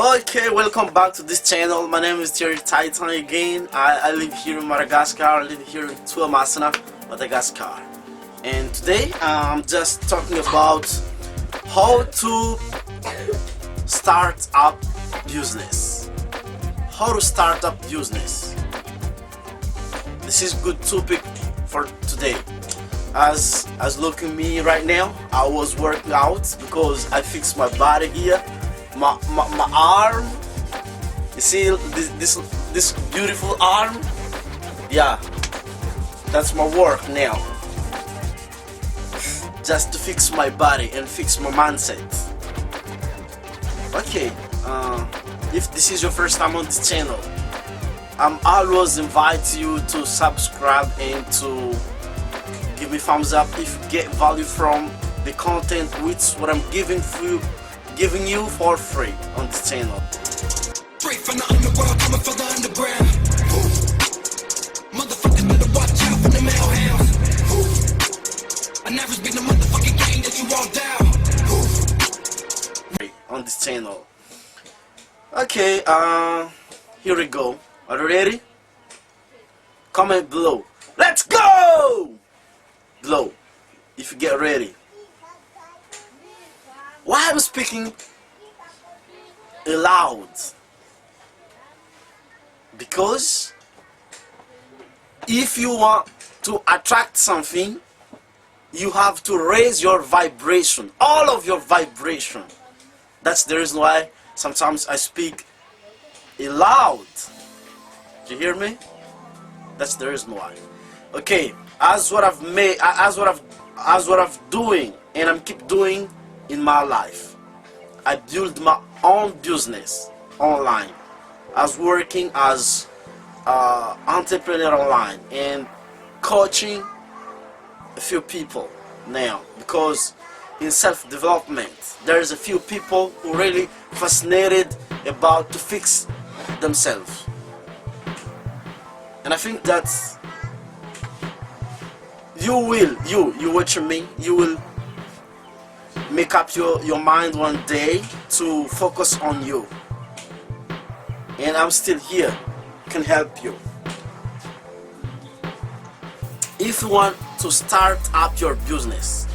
Okay, welcome back to this channel. My name is Terry Titan again. I live here in Madagascar. I live here in Tuamasana, Madagascar. And today I'm just talking about how to start up business. How to start up business. This is good topic for today. As look at me right now, I was working out because I fixed my body here. My arm, you see this beautiful arm? Yeah, that's my work now. Just to fix my body and fix my mindset. Okay, if this is your first time on this channel, I'm always invite you to subscribe and to give me thumbs up if you get value from the content, which what I'm giving you for free on this channel. Straight from the underworld, coming from the underground. Motherfuckers better watch out for the mailhounds. I never been the motherfucking game that you all down. On this channel. Okay, here we go. Are you ready? Comment below. Let's go! Below, if you get ready. Why I'm speaking loud? Because if you want to attract something, you have to raise your vibration, all of your vibration. That's the reason why sometimes I speak loud. Do you hear me? That's the reason why. Okay, as what I've doing and I'm keep doing in my life. I built my own business online. I was working as entrepreneur online and coaching a few people now, because in self-development there's a few people who really fascinated about to fix themselves, and I think that you watching me, you will make up your mind one day to focus on you, and I'm still here, can help you. If you want to start up your business,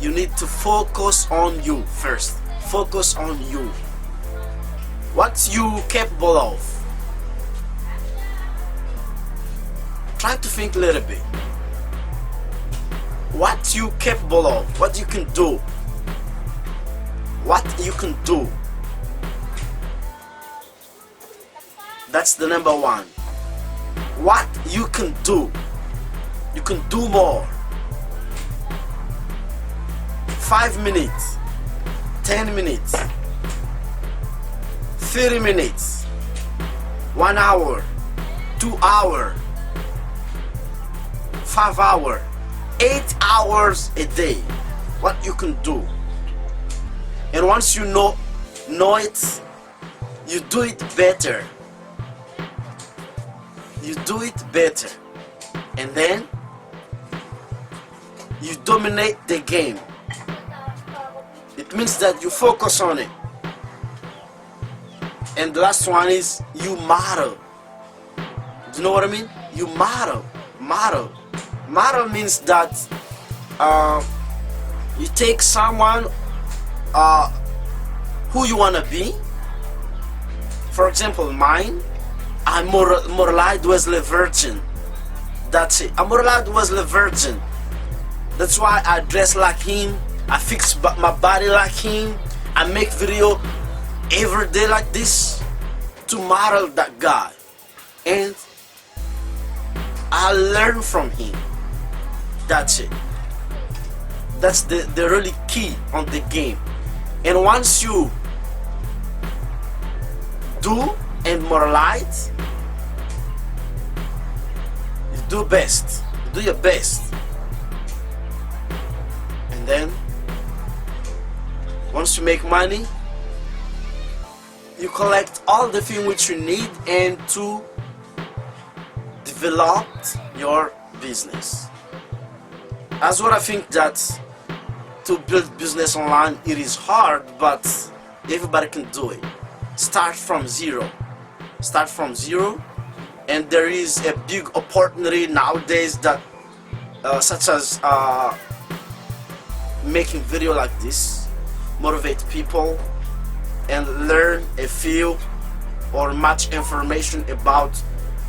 you need to focus on you first. Focus on you. What you capable of. Try to think a little bit. What you capable of, what you can do. What you can do. That's the number one. What you can do. You can do more. 5 minutes, 10 minutes, 30 minutes, 1 hour, 2 hours, 5 hours, 8 hours a day. What you can do. And once you know it, you do it better. You do it better. And then you dominate the game. It means that you focus on it. And the last one is you model. Do you know what I mean? You model. Model. Model means that you take someone who you wanna be. For example, mine, I'm Morelide Wesley Virgin. That's it. I'm Morelide Wesley Virgin. That's why I dress like him. I fix my body like him. I make video every day like this to model that guy. And I learn from him. That's it. That's the really key on the game. And once you do and moralize, you do best. You do your best. And then once you make money, you collect all the things which you need and to develop your business. That's what I think, that to build business online, it is hard, but everybody can do it. start from zero. Start from zero, and there is a big opportunity nowadays that such as making video like this, motivate people and learn a few or much information about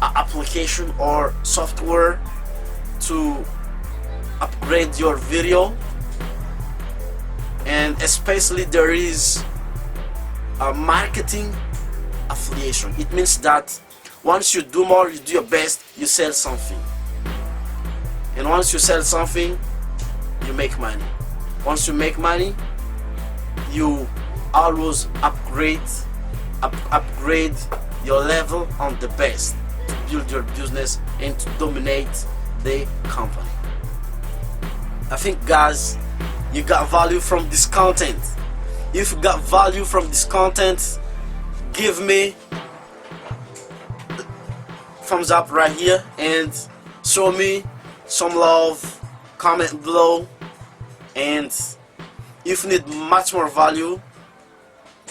an application or software to upgrade your video. And especially there is a marketing affiliation. It means that once you do more, you do your best, you sell something, and once you sell something, you make money. Once you make money, you always upgrade your level on the best to build your business and to dominate the company. I think, guys, you got value from this content. If you got value from this content, give me thumbs up right here and show me some love, comment below. And if you need much more value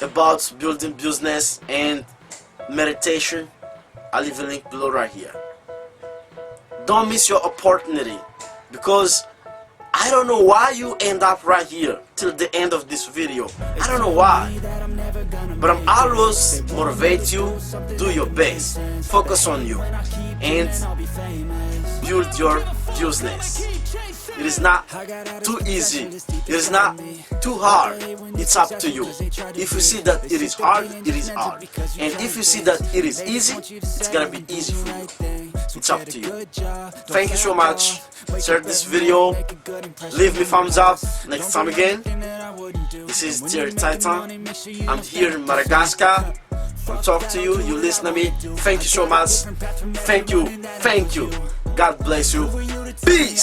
about building business and meditation, I'll leave a link below right here. Don't miss your opportunity, because I don't know why you end up right here till the end of this video. I don't know why, but I'm always motivate you. Do your best, focus on you, and build your business. It is not too easy, it is not too hard. It's up to you. If you see that it is hard, it is hard, and if you see that it is easy, it's gonna be easy for you. It's up to you. Thank you so much. Share this video, leave me thumbs up. Next time again, this is Dear Titan. I'm here in Madagascar. I'll talk to you, you listen to me. Thank you so much. Thank you. God bless you. Peace.